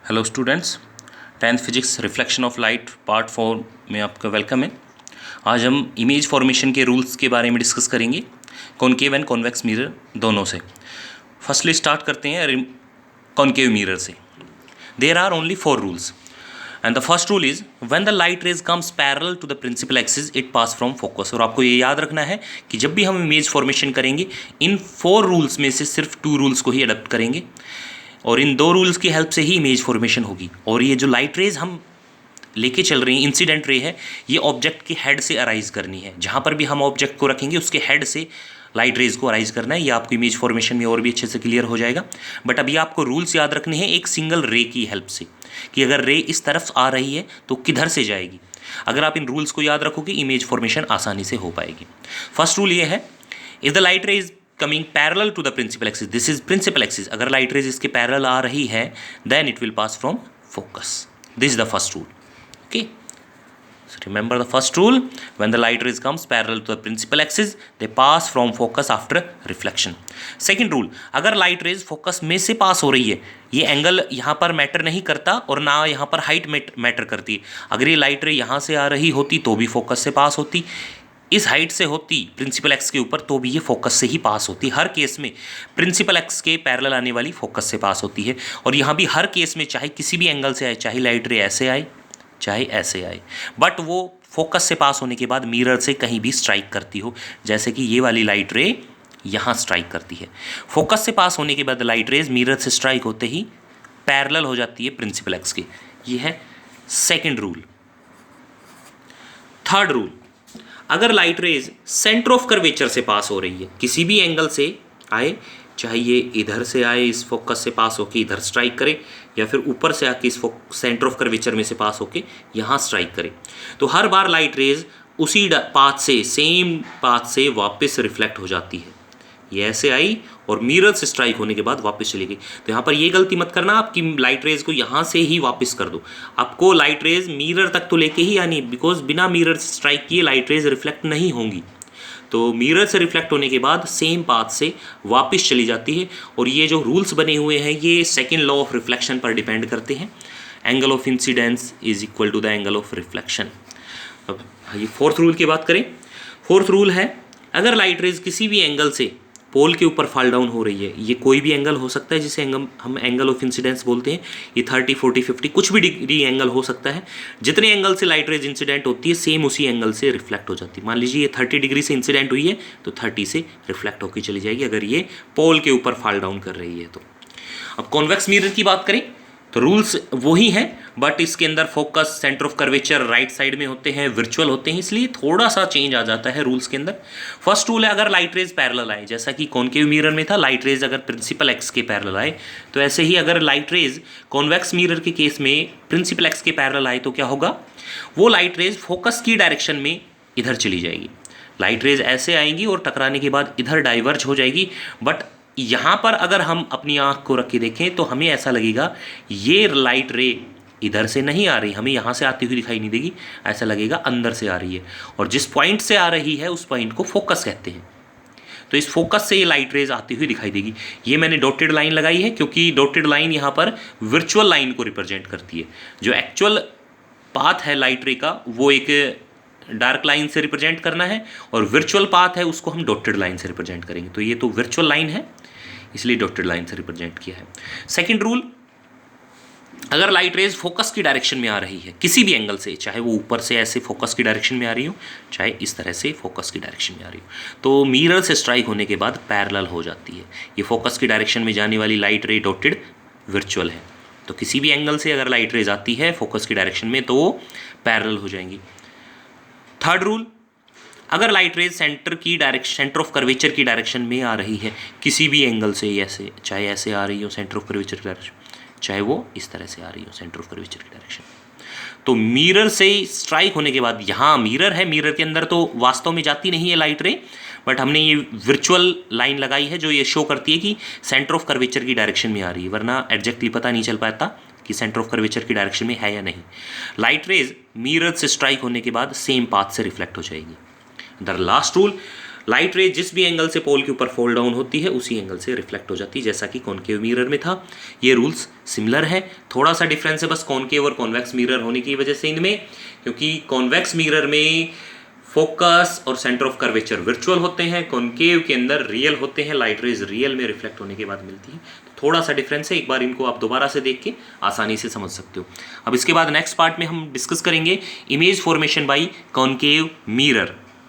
Hello students, 10th physics reflection of light part 4 में आपका welcome है। आज हम इमेज फॉर्मेशन के रूल्स के बारे में डिस्कस करेंगे, कॉनकेव एंड कॉन्वेक्स मिरर दोनों से। फर्स्टली स्टार्ट करते हैं कॉनकेव मिरर से। There are only 4 rules and the first rule is when the light rays comes parallel to the principal axis it pass from focus. और आपको ये याद रखना है कि जब भी हम इमेज फॉर्मेशन करेंगे इन 4 रूल्स में से सिर्फ 2 रूल्स को ही अडॉप्ट करेंगे और इन 2 रूल्स की हेल्प से ही इमेज फॉर्मेशन होगी। और ये जो लाइट रेज हम लेके चल रहे हैं, इंसिडेंट रे है, ये ऑब्जेक्ट के हेड से अराइज करनी है। जहाँ पर भी हम ऑब्जेक्ट को रखेंगे उसके हेड से लाइट रेज को अराइज करना है। ये आपको इमेज फॉर्मेशन में और भी अच्छे से क्लियर हो जाएगा। बट अभी आपको रूल्स याद रखने हैं एक सिंगल रे की हेल्प से, कि अगर रे इस तरफ आ रही है तो किधर से जाएगी। अगर आप इन रूल्स को याद रखोगे इमेज फॉर्मेशन आसानी से हो पाएगी। फर्स्ट रूल ये है, if the light rays coming parallel to the principal axis, this is principal axis, अगर लाइट रेज इसके पैरेलल आ रही है then it will pass from focus. This is the first rule. Okay, so remember the first rule, when the light rays comes parallel to the principal axis they pass from focus after reflection. second rule, अगर light raise focus में से पास हो रही है, ये angle यहाँ पर matter नहीं करता और ना यहाँ पर हाइट मैटर करती है। अगर ये लाइट रे यहाँ से आ रही होती तो भी फोकस से पास होती, इस हाइट से होती प्रिंसिपल एक्स के ऊपर तो भी ये फोकस से ही पास होती। हर केस में प्रिंसिपल एक्स के पैरेलल आने वाली फोकस से पास होती है। और यहाँ भी हर केस में चाहे किसी भी एंगल से आए, चाहे लाइट रे ऐसे आए चाहे ऐसे आए, बट वो फोकस से पास होने के बाद मिरर से कहीं भी स्ट्राइक करती हो, जैसे कि ये वाली लाइट रे यहाँ स्ट्राइक करती है। फोकस से पास होने के बाद लाइट रेज मिरर से स्ट्राइक होते ही पैरेलल हो जाती है प्रिंसिपल एक्स के। ये है सेकंड रूल। थर्ड रूल, अगर light raise centre of curvature से पास हो रही है, किसी भी एंगल से आए, चाहे ये इधर से आए इस फोकस से पास होके इधर स्ट्राइक करे, या फिर ऊपर से आके इस सेंटर ऑफ कर्वेचर में से पास होके यहाँ स्ट्राइक करे, तो हर बार लाइट रेज उसी पाथ से, सेम पाथ से वापस रिफ्लेक्ट हो जाती है। ये ऐसे आई और मिरर से स्ट्राइक होने के बाद वापस चली गई। तो यहाँ पर ये गलती मत करना आपकी लाइट रेज को यहाँ से ही वापस कर दो। आपको लाइट रेज मिरर तक तो लेके ही आनी, बिकॉज बिना मिरर से स्ट्राइक किए लाइट रेज रिफ्लेक्ट नहीं होंगी। तो मिरर से रिफ्लेक्ट होने के बाद सेम पाथ से वापस चली जाती है। और ये जो रूल्स बने हुए हैं ये सेकेंड लॉ ऑफ रिफ्लेक्शन पर डिपेंड करते हैं। Angle of incidence is equal to the angle of reflection. अब ये फोर्थ रूल की बात करें। फोर्थ रूल है, अगर लाइट रेज किसी भी एंगल से पोल के ऊपर फॉल डाउन हो रही है, ये कोई भी एंगल हो सकता है जिसे हम एंगल ऑफ इंसिडेंस बोलते हैं। ये 30, 40, 50 कुछ भी डिग्री एंगल हो सकता है। जितने एंगल से लाइट रेज इंसिडेंट होती है सेम उसी एंगल से रिफ्लेक्ट हो जाती है। मान लीजिए ये 30 डिग्री से इंसिडेंट हुई है तो 30 से रिफ्लेक्ट होकर चली जाएगी अगर ये पोल के ऊपर फॉल डाउन कर रही है तो। अब कॉन्वेक्स मिरर की बात करें तो रूल्स वही हैं, बट इसके अंदर focus, centre of curvature right side में होते हैं, वर्चुअल होते हैं, इसलिए थोड़ा सा चेंज आ जाता है रूल्स के अंदर। फर्स्ट रूल है, अगर लाइट रेज पैरेलल आए, जैसा कि कॉनकेव मिरर में था, लाइट रेज अगर प्रिंसिपल एक्स के पैरेलल आए, तो ऐसे ही अगर लाइट रेज कॉन्वेक्स मिरर के केस में प्रिंसिपल एक्स के पैरेलल आए तो क्या होगा, वो लाइट रेज फोकस की डायरेक्शन में इधर चली जाएगी। लाइट रेज ऐसे आएंगी और टकराने के बाद इधर डाइवर्ज हो जाएगी। बट यहाँ पर अगर हम अपनी आँख को रख के देखें तो हमें ऐसा लगेगा ये लाइट रे इधर से नहीं आ रही, हमें यहाँ से आती हुई दिखाई नहीं देगी, ऐसा लगेगा अंदर से आ रही है। और जिस पॉइंट से आ रही है उस पॉइंट को फोकस कहते हैं। तो इस फोकस से ये लाइट रेज आती हुई दिखाई देगी। ये मैंने डॉटेड लाइन लगाई है क्योंकि डॉटेड लाइन यहाँ पर वर्चुअल लाइन को रिप्रेजेंट करती है। जो एक्चुअल पाथ है लाइट रे का वो एक डार्क लाइन से रिप्रेजेंट करना है, और वर्चुअल पाथ है उसको हम डॉटेड लाइन से रिप्रेजेंट करेंगे। तो ये तो वर्चुअल लाइन है इसलिए डॉटेड लाइन से रिप्रेजेंट किया है। सेकंड रूल, अगर लाइट रेज फोकस की डायरेक्शन में आ रही है किसी भी एंगल से, चाहे वो ऊपर से ऐसे फोकस की डायरेक्शन में आ रही हो, चाहे इस तरह से फोकस की डायरेक्शन में आ रही हो, तो मिरर से स्ट्राइक होने के बाद पैरेलल हो जाती है। ये फोकस की डायरेक्शन में जाने वाली लाइट रे डॉटेड वर्चुअल है। तो किसी भी एंगल से अगर लाइट रेज आती है फोकस की डायरेक्शन में तो वो पैरेलल हो जाएंगी। थर्ड रूल, अगर light raise centre of curvature की डायरेक्शन में आ रही है किसी भी एंगल से, ऐसे चाहे ऐसे आ रही हो सेंटर ऑफ कर्वेचर की डायरेक्शन, चाहे वो इस तरह से आ रही हो सेंटर ऑफ कर्वेचर की डायरेक्शन, तो मिरर से स्ट्राइक होने के बाद, यहाँ मिरर है, मिरर के अंदर तो वास्तव में जाती नहीं है लाइट रे, बट हमने ये वर्चुअल लाइन लगाई है जो ये शो करती है कि सेंटर ऑफ कर्वेचर की डायरेक्शन में आ रही है, वरना एग्जैक्टली पता नहीं चल पाता कि सेंटर ऑफ कर्वेचर की डायरेक्शन में है या नहीं। लाइट रेज मिरर से स्ट्राइक होने के बाद सेम पाथ से रिफ्लेक्ट हो जाएगी। The last rule, light rays जिस भी एंगल से पोल के ऊपर फॉल डाउन होती है उसी एंगल से रिफ्लेक्ट हो जाती है, जैसा कि कॉनकेव मिरर में था। ये रूल्स सिमिलर है, थोड़ा सा डिफरेंस है बस कॉनकेव और कॉन्वेक्स मिरर होने की वजह से इनमें, क्योंकि कॉन्वेक्स मिरर में फोकस और सेंटर ऑफ कर्वेचर वर्चुअल होते हैं, कॉनकेव के अंदर रियल होते हैं, लाइट रेज रियल में रिफ्लेक्ट होने के बाद मिलती है। तो थोड़ा सा डिफरेंस है, एक बार इनको आप दोबारा से देख के आसानी से समझ सकते हो। अब इसके बाद नेक्स्ट पार्ट में हम डिस्कस करेंगे image formation by concave mirror.